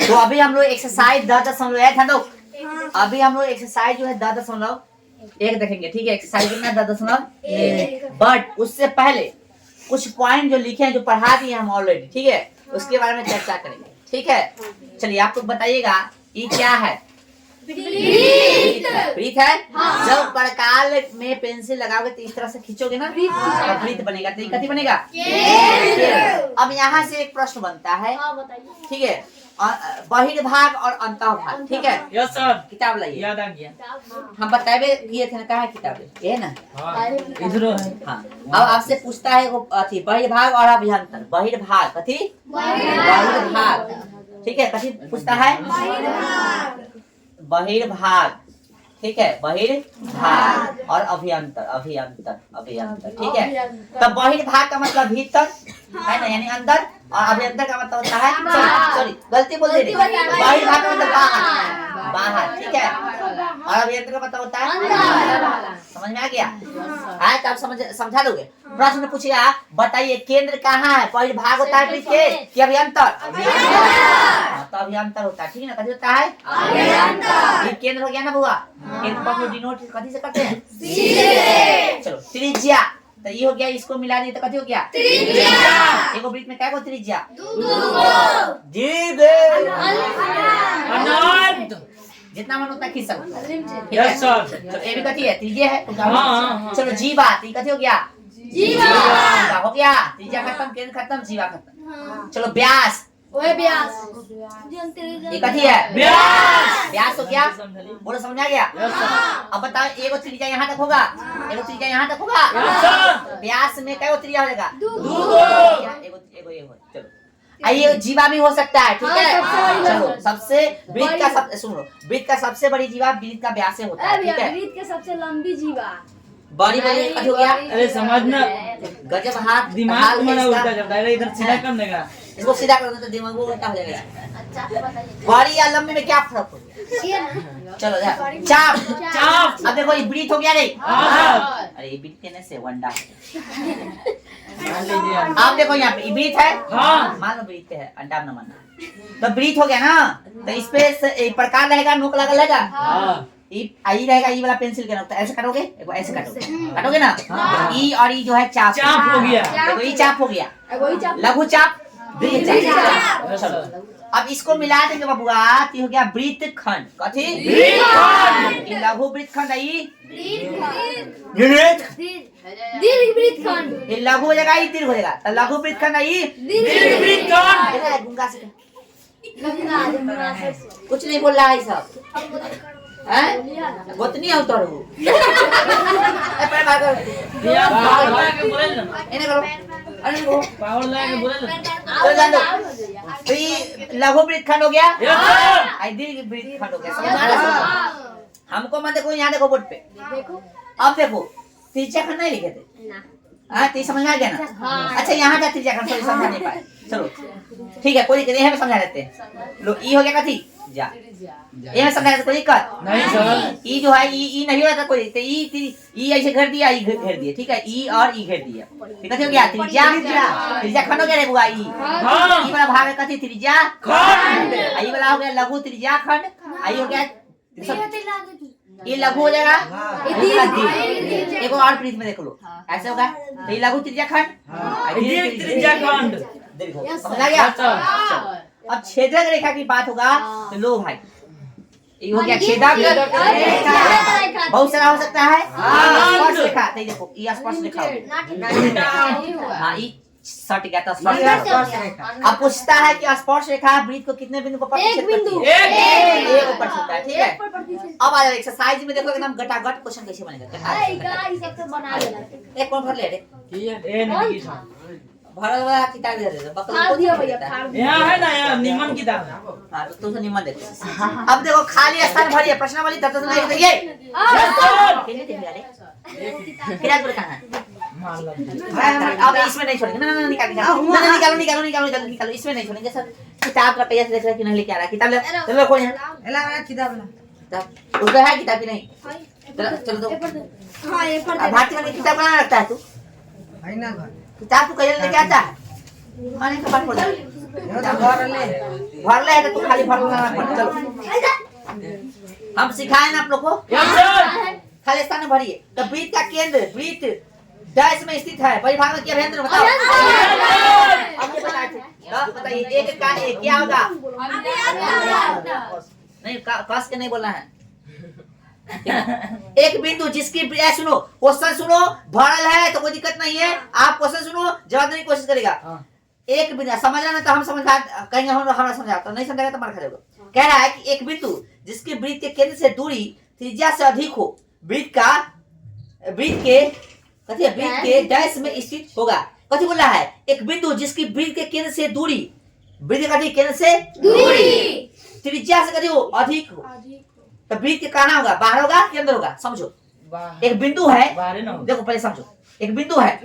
तो अभी हम लोग एक्सरसाइज 10.1 था। तो अभी हम लोग एक्सरसाइज जो है 10.1 देखेंगे, ठीक है। एक्सरसाइज कितना 10.1। बट उससे पहले कुछ पॉइंट जो लिखे हैं, जो पढ़ा दिए हम ऑलरेडी, ठीक है, उसके बारे में चर्चा करेंगे, ठीक है। चलिए आप लोग बताइएगा ये क्या है। वृत्त है। जब प्रकाल में पेंसिल लगाओगे तो इस तरह से खींचोगे ना, तो वृत्त बनेगा। तो कथी बनेगा? अब यहाँ से एक प्रश्न बनता है, ठीक है। बहिर्भाग और अंतःभाग, ठीक है। यस सर, किताब लाइए, याद आ गया। हम बताए किए थे ना, कहा है किताब ये ना। इधर है। हाँ, अब आपसे पूछता है वो अथी बहिर्भाग और अभ्यंतर। बहिर्भाग कथी? बहिर्भाग, ठीक है। कथी पूछता है? बहिर्भाग, ठीक है। बहिर्भाग और अभ्यंतर, अभ्यंतर, अभ्यंतर, ठीक है। तो बहिर्भाग का मतलब भीतर है ना, यानी अंदर, और अभ्यंतर का मतलब होता है, सॉरी गलती बोल दी, बहिर्भाग का मतलब बाहर, बाहर, ठीक है। और अभ्यंतर का मतलब होता है, समझ में आ गया? हाँ, तो आप समझा दोगे। प्रश्न पूछेगा, बताइए केंद्र कहाँ है? बहिर्भाग होता है वृत्त के कि अभ्यंतर? तो अभ्यंतर होता है, ठीक है ना। कथी होता है? अभ्यंतर। ये केंद्र हो गया ना बुआ। केंद्र को हम लोग डिनोट कथी से करते हैं? सी से। चलो त्रिज्या, तो ये हो गया, इसको मिला दिए तो कथी हो गया? त्रिज्या। एगो वृत्त में क्या को त्रिज्या? जितना मन उतना खींच सकते हैं। Yes sir. तो ये भी कथी है? त्रिज्या है। हाँ। चलो जीवा, तो कथी हो गया? जीवा हो गया। त्रिज्या खत्म, केंद्र खत्म, जीवा खत्म। चलो व्यास, ये कथी है? व्यास। व्यास हो गया, बोलो समझ आ गया? अब बताओ, एगो त्रिज्या यहाँ तक होगा, एगो त्रिज्या यहाँ तक होगा। व्यास में क्या त्रिज्या हो जाएगा? एगो ये हो। चलो आइए, जीवा भी हो सकता है, ठीक है। चलो सबसे वृत्त का सब सुनो, वृत्त का सबसे बड़ी जीवा वृत्त का व्यास से होता है, ठीक है। वृत्त के सबसे लंबी जीवा बड़ी बड़ी कथी हो गया? अरे समझना, गजब हाथ दिमाग तुम्हारा उल्टा चलता है, इधर सीधा करने का। इसको सीधा कर दो तो दिमाग वो उल्टा हो जाएगा। बड़ी या लंबी में क्या फर्क हो गया? चलो चाप, चाप। अब देखो ये वृत्त हो गया नहीं? अरे ये वृत्त कहने से वंडा। आप देखो यहाँ पे वृत्त है, मान लो वृत्त है, अंडा न मानना। तो वृत्त हो गया ना, तो इस पे प्रकार रहेगा, नोक लगा रहेगा, आई रहेगा, ई वाला पेंसिल के नोक। तो ऐसे काटोगे, ऐसे काटोगे ना। ई और ई जो है चाप, चाप हो गया। देखो ई चाप हो गया, लघु चाप, वृत्त चाप। चलो अब इसको मिला देंगे बबुआ, तो हो गया वृत्त खंड। कथी? लघु वृत्त खंड, ये लघु हो जाएगा, ये दीर्घ हो जाएगा। तो लघु वृत्त खंड, गुंगा से कुछ नहीं बोल रहा है सब, गोतनी है उतर वो। पावर लगा के बोले ना। तो ये लघु वृत्त खंड हो गया, दीर्घ वृत्त खंड हो गया। हमको मत देखो, यहाँ देखो बोर्ड पे। अब देखो त्रिज्या खंड नहीं लिखे थे, हाँ तो समझ में आ गया ना। अच्छा यहाँ का त्रिज्या खंड समझ नहीं पाए, चलो ठीक है, कोई दिक्कत नहीं है, समझा देते हैं। लो ई हो गया कथी? जा, ये में समझा देते, कोई दिक्कत नहीं सर। ई जो है ई नहीं हो रहा था कोई, तो ई ऐसे घेर दिया, ई घेर दिया, ठीक है। ई और ई घेर दिया, कथी हो गया? त्रिज्या। त्रिज्या खंड हो गया रे बुआ। ई वाला भाग है कथी? त्रिज्या खंड। ई वाला हो गया लघु त्रिज्या खंड। आई हो गया, ये लघु हो जाएगा, एक और वृत्त में देख लो, ऐसे होगा। तो ये लघु त्रिज्या खंड, त्रिज्या खंड, समझ आ गया? अब छेदक रेखा की बात होगा, तो लो भाई ये हो गया छेदक रेखा। बहुत सारा हो सकता है, स्पर्श रेखा। तो देखो ये स्पर्श रेखा, हाँ ये सट गया था स्पर्श रेखा। अब पूछता है कि स्पर्श रेखा वृत्त को कितने बिंदु पर प्रतिच्छेद करती है? एक पर छूता है, ठीक है। अब आ जाओ एक्सरसाइज में, देखो एकदम गटागट क्वेश्चन कैसे बनेगा। एक कौन भर ले रे? ए नहीं था, भरल वाला किताब दे दे, बकल को दिया भैया। यहाँ है ना, यहाँ निमन किताब है। हां तो तुम निमन देखो। अब देखो खाली स्थान भरिए, प्रश्नावली तब तक नहीं देखिए। कितने दिन यार किताब पर कहां है? अब इसमें नहीं छोड़ेंगे, ना निकालो, इसमें नहीं छोड़ेंगे सर। किताब का पैसा देख रहा है कि नहीं लेके आ रहा, किताब ले कोई है, किताब उसका है किताब ही नहीं। चलो दो, हां ये पढ़, भारती वाली किताब बना रखता है तू, है ना? किताब तू कहीं लेके आता है, माने का बात पढ़ भरले है तो तू खाली भरना पड़। चलो हम सिखाए ना आप लोग को, यस सर। खाली स्थान में भरिए। तो वृत्त का केंद्र वृत्त डैश में स्थित है, परिभाग में क्या अभ्यंतर बताओ। अब ये बताइए, तो बताइए एक का एक क्या होगा। नहीं कस के नहीं बोलना है। एक बिंदु जिसकी सुनो क्वेश्चन सुनो, भरल है तो कोई दिक्कत नहीं है, आप क्वेश्चन सुनो जवाब देने की कोशिश करेगा। एक बिंदु समझना ना तो हम समझा कहेंगे, हम हमारा समझा तो नहीं समझेगा तो मार खा जाएगा। कह रहा है कि एक बिंदु जिसकी वृत्त के केंद्र से दूरी त्रिज्या से अधिक हो, वृत्त के डैश में स्थित होगा। कथी बोल रहा है, एक बिंदु जिसकी वृत्त के केंद्र से दूरी, वृत्त का केंद्र से दूरी त्रिज्या से कथी हो अधिक हो, तो वृत्त कहाँ होगा, बाहर होगा के अंदर होगा। समझो एक बिंदु है, देखो पहले समझो, एक बिंदु है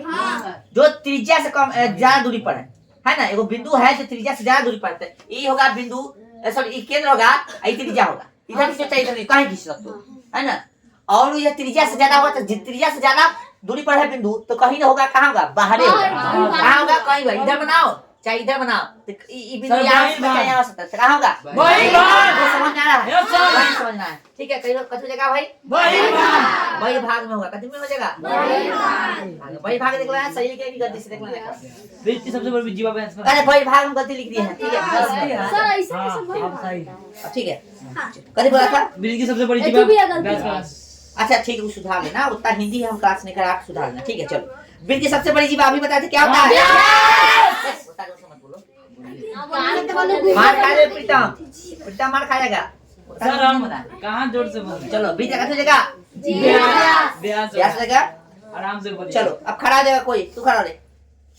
जो त्रिज्या से कम ज्यादा दूरी पर है ना। एगो बिंदु है जो त्रिज्या से ज्यादा दूरी पर है, ये होगा बिंदु, सॉरी केंद्र होगा, ये त्रिज्या होगा। इधर से चाहिए नहीं, कहीं खींच सकते हो है ना। और ये त्रिज्या से ज्यादा होगा, तो त्रिज्या से ज्यादा दूरी पर है बिंदु, तो कहीं ना होगा, कहाँ होगा, बाहर होगा। कहाँ होगा, कहीं होगा, इधर बनाओ चाहे इधर बनाओ, तो बिंदु यहाँ हो सकता है, कहाँ होगा, समझ में आ रहा है, समझना है। ठीक है, कहीं कथी जगह भाई वही भाग में होगा, कथी में हो जाएगा वही भाग। देख लेना सही लिखे कि गलती से देख लेना। वृत्ति सबसे बड़ी जीवा में आंसर। अरे वही भाग में गलती लिख दी है। ठीक है सर ऐसे सही। ठीक है, कथी बोला था, वृत्ति की सबसे बड़ी तू जीवा भी अगल अच्छा ठीक है, वो सुधार लेना, उतना हिंदी हम क्लास नहीं करा, आप सुधार लेना। ठीक है चलो, वृत्त की सबसे बड़ी जीवा अभी बताते क्या होता है। मार खाएगा प्रीतम, प्रीतम मार खाएगा सर। हम कहाँ जोर से बोल रहे हैं। चलो बीच का जगह ब्यास जगह आराम से बोलिए। चलो अब खड़ा देगा कोई, तू खड़ा रे,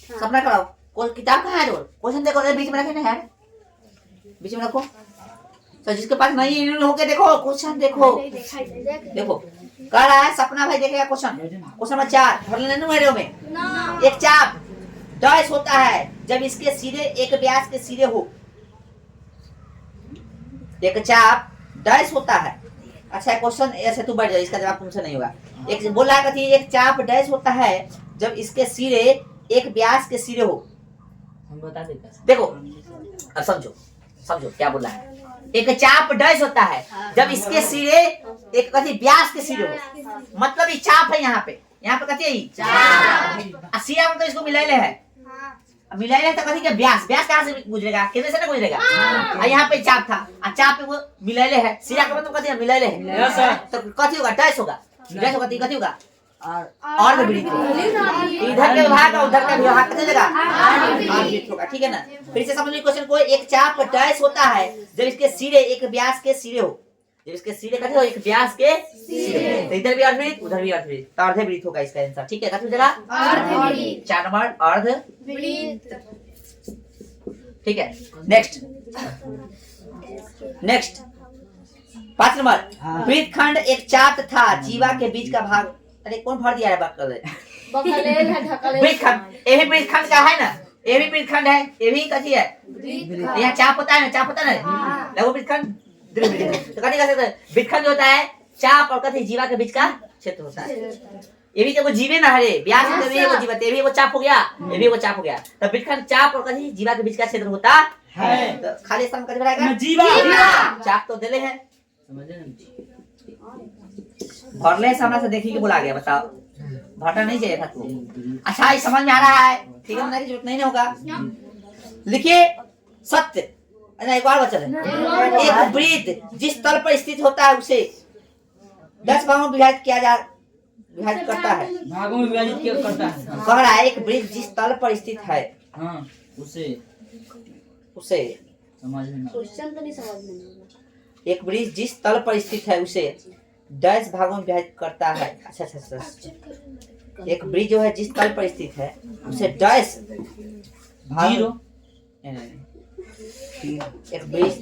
सपना खड़ा हो। कोई किताब कहाँ है रोल, क्वेश्चन देखो बीच में रखे ना यार, बीच में रखो। तो जिसके पास नहीं होके देखो क्वेश्चन, देखो देखो कह रहा है सपना भाई देखेगा क्वेश्चन। क्वेश्चन नंबर 4 भर लेने मेरे में। एक चाप डैश होता है जब इसके सिरे एक व्यास के सिरे हो। एक चाप डैश होता है, अच्छा क्वेश्चन ऐसे तू बढ़ जाए, इसका जवाब तुमसे नहीं होगा। एक बोला है कि एक चाप डैश होता है जब इसके सिरे एक व्यास के सिरे हो। हम बता देते हैं। देखो अब समझो, समझो क्या बोला है। एक चाप डैश होता है जब इसके सिरे एक कथी व्यास के सिरे हो, मतलब ये चाप है यहाँ पे कथी है चाप, सिरा मतलब इसको मिलाइले है, मिलाइले है तो कथी के व्यास, व्यास कहाँ से गुजरेगा, केंद्र से ना गुजरेगा। यहाँ पे चाप था, चाप पे वो मिलाइले है, सिरा का मतलब कथी है मिलाइले है, तो कथी होगा डैश होगा, डैश होगा तो कथी होगा और में वृत्त होगा। इधर के भाग और उधर का भाग कितने जगह और वृत्त होगा। ठीक है ना, फिर से समझ लीजिए क्वेश्चन को। एक चाप डैश होता है जब इसके सिरे एक व्यास के सिरे हो, जब इसके सिरे कहते हो एक व्यास के सिरे, तो इधर भी अर्धवृत्त उधर भी अर्धवृत्त, तो अर्धवृत्त होगा इसका आंसर। ठीक है, कितनी जगह 4 नंबर अर्धवृत्त। ठीक है, नेक्स्ट 5 नंबर वृत्तखंड एक चाप था जीवा के बीच का भाग। अरे कौन भर दिया है बकले वृत्तखंड, ये भी वृत्तखंड का है ना, ये भी वृत्तखंड है, ये भी कथी है यहाँ चाप होता है ना, चाप होता है ना लघु वृत्तखंड। तो कथी कर सकते हैं, वृत्तखंड होता है चाप और कथी जीवा के बीच का क्षेत्र होता है। ये भी तो जीवे ना हरे व्यास में भी वो जीवा, ये भी वो चाप हो गया, ये भी वो चाप हो गया, तो वृत्तखंड चाप और कथी जीवा के बीच का क्षेत्र होता है। तो खाली स्थान कथी बनाएगा जीवा, चाप तो देले है, समझे ना। भरले सामने से देखी के बोला गया, बताओ भरना नहीं चाहिए था तू। अच्छा ये समझ में आ रहा है, ठीक है, बनाने की जरूरत नहीं होगा। लिखिए सत्य, अच्छा एक बार बचल है। एक वृत्त जिस तल पर स्थित होता है उसे 10 भागों में विभाजित करता है। भागों में विभाजित किया करता है। कह रहा है एक वृत्त जिस तल पर स्थित है हाँ उसे क्वेश्चन तो नहीं समझ में नहीं। एक वृत्त जिस तल पर स्थित है उसे 10 भागों में विभाजित करता है। अच्छा एक वृत्त जो है जिस तल पर स्थित है उसे 10 जीरो एक वृत्त,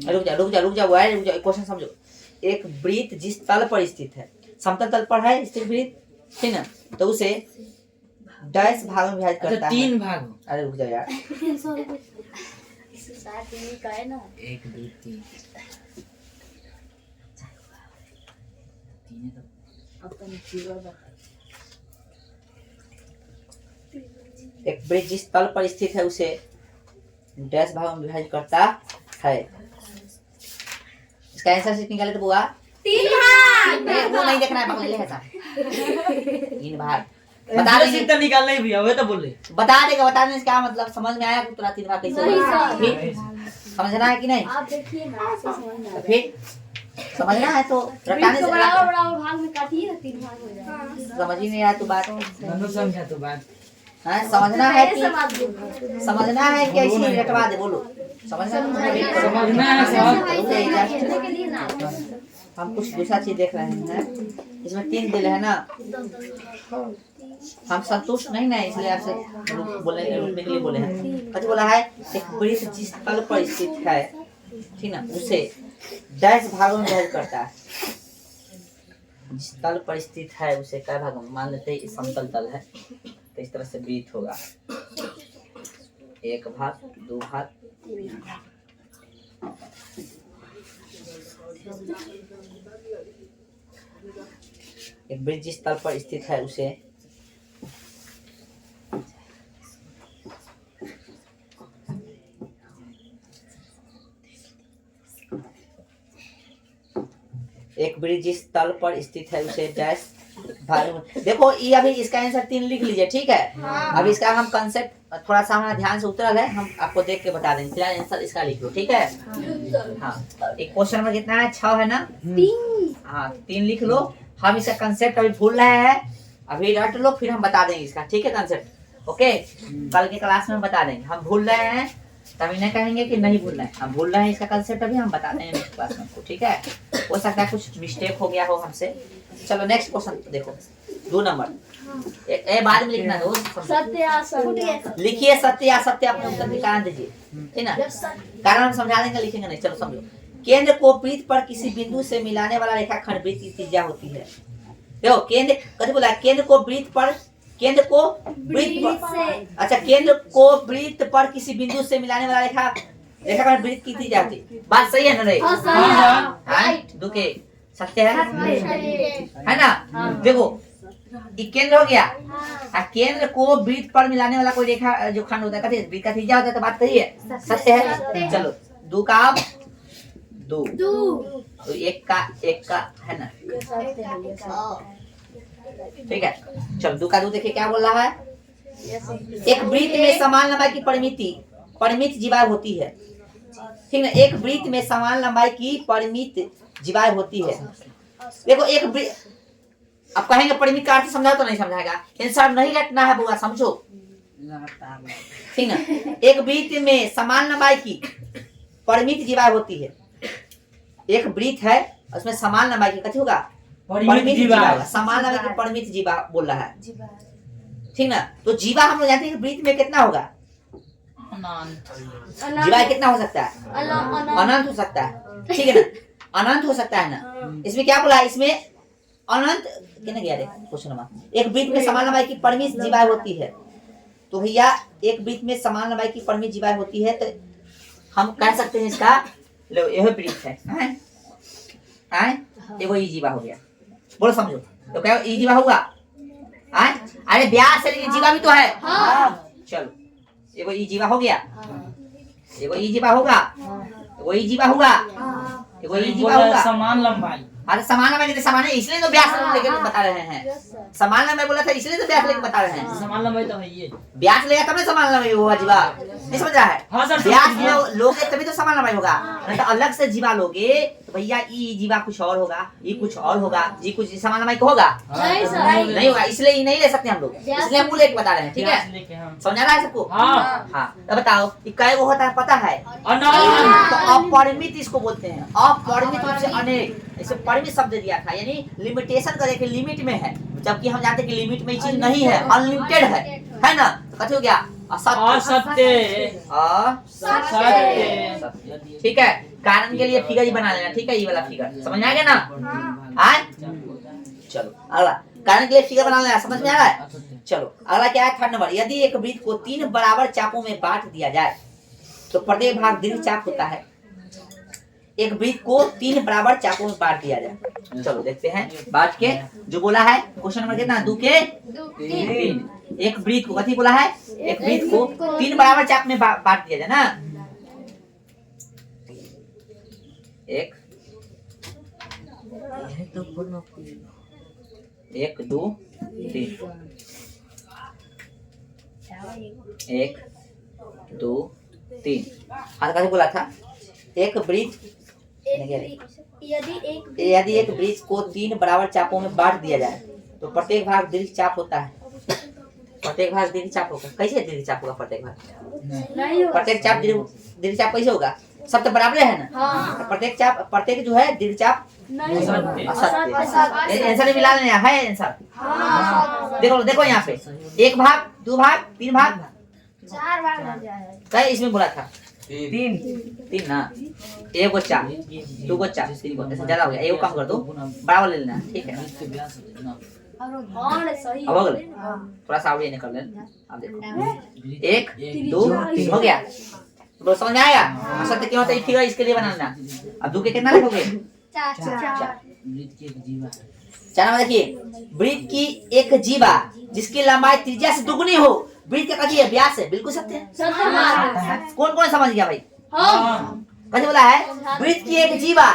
रुक जा क्वेश्चन समझो। एक वृत्त जिस तल पर स्थित है, समतल तल पर है स्थित वृत्त, ठीक ना, तो उसे 10 भागों में विभाजित करता है। 3 भाग। अरे रुक जा यार, 1 2 3 एक वृत्त जिस तल पर स्थित है उसे डैश भाग में विभाजित करता है। इसका आंसर शीट निकाले तो बुआ 3 भाग। वो नहीं देखना है, पकड़ ले ऐसा 3 भाग बता बता देंगे, दे निकालना ही भैया, वो तो बोले। बता देगा, बता देने से क्या मतलब, समझ में आया कि तुरा 3 भाग कैसे नहीं होगा? सर। फिर समझना है कि नहीं? आप देखिए ना, ऐसे समझ में आ तो रहा है। फिर समझना है तो रटाने बीच को से बराबर बराबर भाग में काटिए ना, 3 भाग हो जाएगा। समझ ही नहीं आया तो बात ननु समझा तो बात। है, समझना है कि समझ समझना है कि ऐसे ही रटवा दे, बोलो समझना है? समझना है सर। रुक जाइए जरा। के लिए ना हम कुछ दूसरा चीज देख रहे हैं, इसमें 3 दिल है ना, हम संतुष्ट नहीं ना, इसलिए आपसे रुकने के लिए बोले हैं। अच्छा बोला है एक वृत्त जिस तल पर स्थित है, ठीक ना, उसे डैश भागों में विभाजित करता है। जिस तल पर स्थित है उसे क्या भागों में, मान लेते हैं समतल तल है तो इस तरह से वृत्त होगा, 1 भाग 2 भाग 3 भाग। एक वृत्त जिस तल पर स्थित है उसे एक वृत्त जिस तल पर स्थित है उसे डैश भाग में, देखो ये अभी इसका आंसर 3 लिख लीजिए, ठीक है। अभी इसका हम कंसेप्ट थोड़ा सा हमारा ध्यान से उतरल है, हम आपको देख के बता देंगे, फिलहाल आंसर इसका लिख लो, ठीक है। हाँ, एक क्वेश्चन नंबर कितना है, 6 है ना? 3 हाँ 3 लिख लो। हम इसका कंसेप्ट अभी भूल रहे हैं, अभी रट लो, फिर हम बता देंगे इसका, ठीक है कंसेप्ट। ओके, कल के क्लास में बता देंगे। हम भूल रहे हैं तभी नहीं कहेंगे कि नहीं भूल रहे हैं, हम भूल रहे हैं इसका कंसेप्ट अभी हम बता देंगे नेक्स्ट क्लास में आपको, ठीक है। हो सकता है कुछ मिस्टेक हो गया हो हमसे। चलो नेक्स्ट क्वेश्चन देखो, 2 नंबर ए बाद में लिखना दोस्त, सत्य असत्य लिखिए सत्य या असत्य, अपने उत्तर के कारण दीजिए, ठीक ना, कारण हम समझा देंगे, लिखेंगे नहीं। चलो समझो, केंद्र को वृत्त पर किसी बिंदु से मिलाने वाला रेखाखंड वृत्त की त्रिज्या होती है। देखो केंद्र कभी बोला, केंद्र को वृत्त पर केंद्र पर किसी बिंदु से मिलाने वाला रेखाखंड वृत्त की त्रिज्या होती है। बात सही है ना रे? राइट दुखे सत्य है ना? देखो ये केंद्र हो गया, केंद्र को वृत्त पर मिलाने वाला कोई रेखा जो खंड होता है, कहते हैं वृत्त का त्रिज्या होता है, तो बात सही है, सत्य है। चलो 2 का 2 तो 1 का है ना, ठीक है। चलो 2 का 2 देखिए क्या बोल रहा है, एक वृत्त में समान लंबाई की परिमित जीवाएं होती है, ठीक ना। एक वृत्त में समान लंबाई की परिमित जीवाएं होती है। देखो एक वृत्त, अब कहेंगे परिमित का अर्थ समझा तो नहीं समझाएगा, आंसर नहीं रटना है बुआ, समझो, ठीक ना। एक वृत्त में समान लंबाई की परिमित जीवाएं होती है, एक वृत्त है उसमें समान लंबाई की कथी होगा, परिमित जीवा, समान लंबाई की परिमित जीवा बोल रहा है, ठीक ना। तो जीवा हम लोग जानते हैं कि वृत्त में कितना होगा, जीवा कितना हो सकता है, अनंत हो सकता है, ठीक है ना, अनंत हो सकता है ना। इसमें क्या बोला है, इसमें अनंत कितना गया रे क्वेश्चन नंबर, एक वृत्त में समान लंबाई की परिमित जीवाएं होती है, तो भैया एक वृत्त में समान लंबाई की परिमित जीवाएं होती है, तो हम कह सकते हैं इसका, लो यह वृत्त है, ये जीवा हो गया, बोलो समझो, तो क्या ये जीवा होगा, अरे ब्याज से लेकिन जीवा भी तो है, चलो एगो ई जीवा हो गया, एगो ई जीवा होगा, एगो ई जीवा होगा, एगो ई जीवा होगा, समान लंबाई। अरे समान लंबाई नहीं, समान है इसलिए तो ब्यास लेके बता रहे हैं, समान लंबाई बोला था इसलिए तो ब्यास लेके बता रहे हैं, समान लंबाई तो है ये, ब्यास लेगा तब ना समान लंबाई होगा जीवा, नहीं समझ रहा है? हाँ सर, ब्यास लोगे तभी तो समान लंबाई होगा, नहीं तो अलग से जीवा लोगे तो भैया ई जीवा कुछ और होगा, ये कुछ और होगा, जी कुछ समान लंबाई का होगा नहीं होगा, इसलिए ये नहीं ले सकते हम लोग, इसलिए हम लेके बता रहे हैं, ठीक है, समझ आ रहा है सबको? हाँ तो बताओ कै गो होता है पता है, तो अपरिमित इसको बोलते हैं, अपरिमित रूप से अनेक, इसे परिमित शब्द दिया था, यानी लिमिटेशन करे कि लिमिट में है, जबकि हम जानते हैं कि लिमिट में चीज नहीं है, अनलिमिटेड है ना, तो कथी हो गया, असत्य, ठीक है। कारण के लिए फिगर ही बना लेना, ठीक है, ये वाला फिगर समझ में आ गया ना? चलो अगला, कारण के लिए फिगर बना लेना, समझ में आ रहा है? चलो अगला क्या है, 3 नंबर, यदि एक वृत्त को 3 बराबर चापों में बांट दिया जाए तो प्रत्येक भाग दीर्घ चाप होता है। एक वृत्त को 3 बराबर चापों में बांट दिया जाए, चलो देखते हैं बांट के, जो बोला है क्वेश्चन नंबर कितना, 2 के 3, एक वृत्त को कथी बोला है, एक वृत्त को 3 बराबर चाप में बांट दिया जाए ना, एक 1 2 3 1 2 3 हाँ कैसे बोला था एक ब्रिज यदि एक ब्रिज को 3 बराबर चापों में बांट दिया जाए तो प्रत्येक भाग दीर्घ चाप होता है। प्रत्येक भाग दीर्घ चाप होगा। कैसे दीर्घ चाप होगा प्रत्येक भाग? प्रत्येक चाप दीर्घ चाप कैसे होगा? सब तो बराबर है ना। हाँ। प्रत्येक जो है दीर्घ चाप असत्य। आंसर मिला लेना है आंसर। देखो देखो यहाँ पे 1 भाग 2 भाग 3 भाग 4 भाग हो जाए। क्या इसमें बोला था? 3 ना 1 को 4 2 को 4 3 को ऐसा ज्यादा हो गया। एक काम कर दो बराबर ले लेना ठीक है। और सही अब अगले थोड़ा सा आगे निकल लेना। अब देखो 1 2 3 हो गया। तो समझ में आया असत्य क्यों होता है? फिगर इसके लिए बनाना। अब 2 के कितना लिखोगे? 4 4 में देखिए वृत्त की एक जीवा जिसकी लंबाई त्रिज्या से दुगनी हो। वृत्त का कथी है? व्यास है। बिल्कुल सत्य है। कौन कौन समझ गया भाई? कैसे बोला है? वृत्त की एक जीवा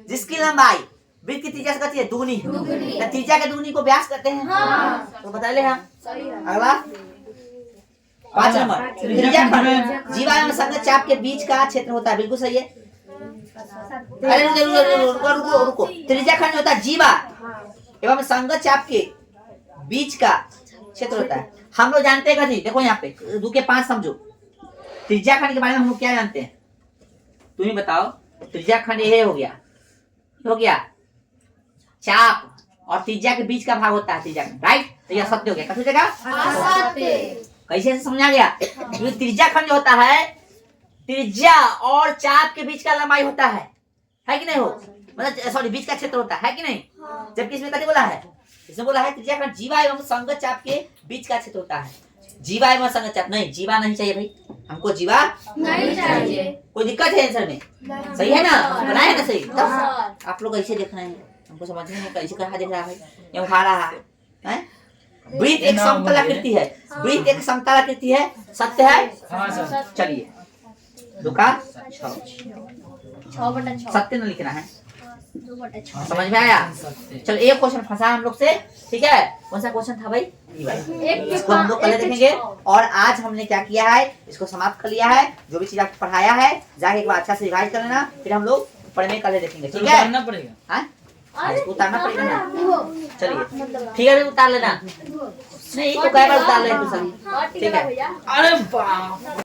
जिसकी लंबाई वृत्त की त्रिज्या से कथी है? दुगनी। तो त्रिज्या के दुगनी को व्यास कहते हैं। तो बता ले हम। अगला 5 नंबर त्रिज्या खंड जीवा एवं संगत चाप के बीच का क्षेत्र होता है। बिल्कुल सही है। अरे रुको रुको त्रिज्या खंड होता है जीवा एवं संगत चाप के बीच का क्षेत्र होता है। हम लोग जानते हैं कथी? देखो यहाँ पे 2 के 5 समझो। त्रिज्या खंड के बारे में हम लोग क्या जानते हैं? तुम ही बताओ। त्रिज्या खंड ये हो गया चाप और त्रिज्या के बीच का भाग होता है त्रिज्या खंड। राइट? तो यह सत्य हो गया। कैसे जगह कैसे समझा गया? त्रिज्या खंड जो होता है त्रिज्या और चाप के बीच का लंबाई होता है कि नहीं हो? मतलब सॉरी बीच का क्षेत्र होता है कि नहीं? जबकि इसमें कथी बोला है? इसमें बोला है त्रिज्या खंड जीवा एवं संगत चाप के बीच का क्षेत्र होता है। जीवा एवं संगत चाप नहीं, जीवा नहीं चाहिए भाई हमको। जीवा नहीं चाहिए। कोई दिक्कत है आंसर में? सही है ना? बनाए ना सही? तब आप लोग ऐसे देखना है हमको समझ में कैसे कहा देख रहा है ये उठा रहा है। वृत्त एक समतल आकृति है। वृत्त एक समतल आकृति है। सत्य है। चलिए 2 का 6 सत्य न लिखना है। समझ में आया? चलो एक क्वेश्चन फंसा हम लोग से। ठीक है कौन सा क्वेश्चन था भाई? इसको हम लोग कल देखेंगे। और आज हमने क्या किया है इसको समाप्त कर लिया है। जो भी चीज आपको पढ़ाया है जाके एक बार अच्छा से रिवाइज कर लेना। फिर हम लोग पढ़ने कल देखेंगे। ठीक है करना पड़ेगा। इसको उतारना पड़ेगा ना। चलिए ठीक है उतार लेना। नहीं तो कई बार उतार लेना। ठीक है। अरे बाप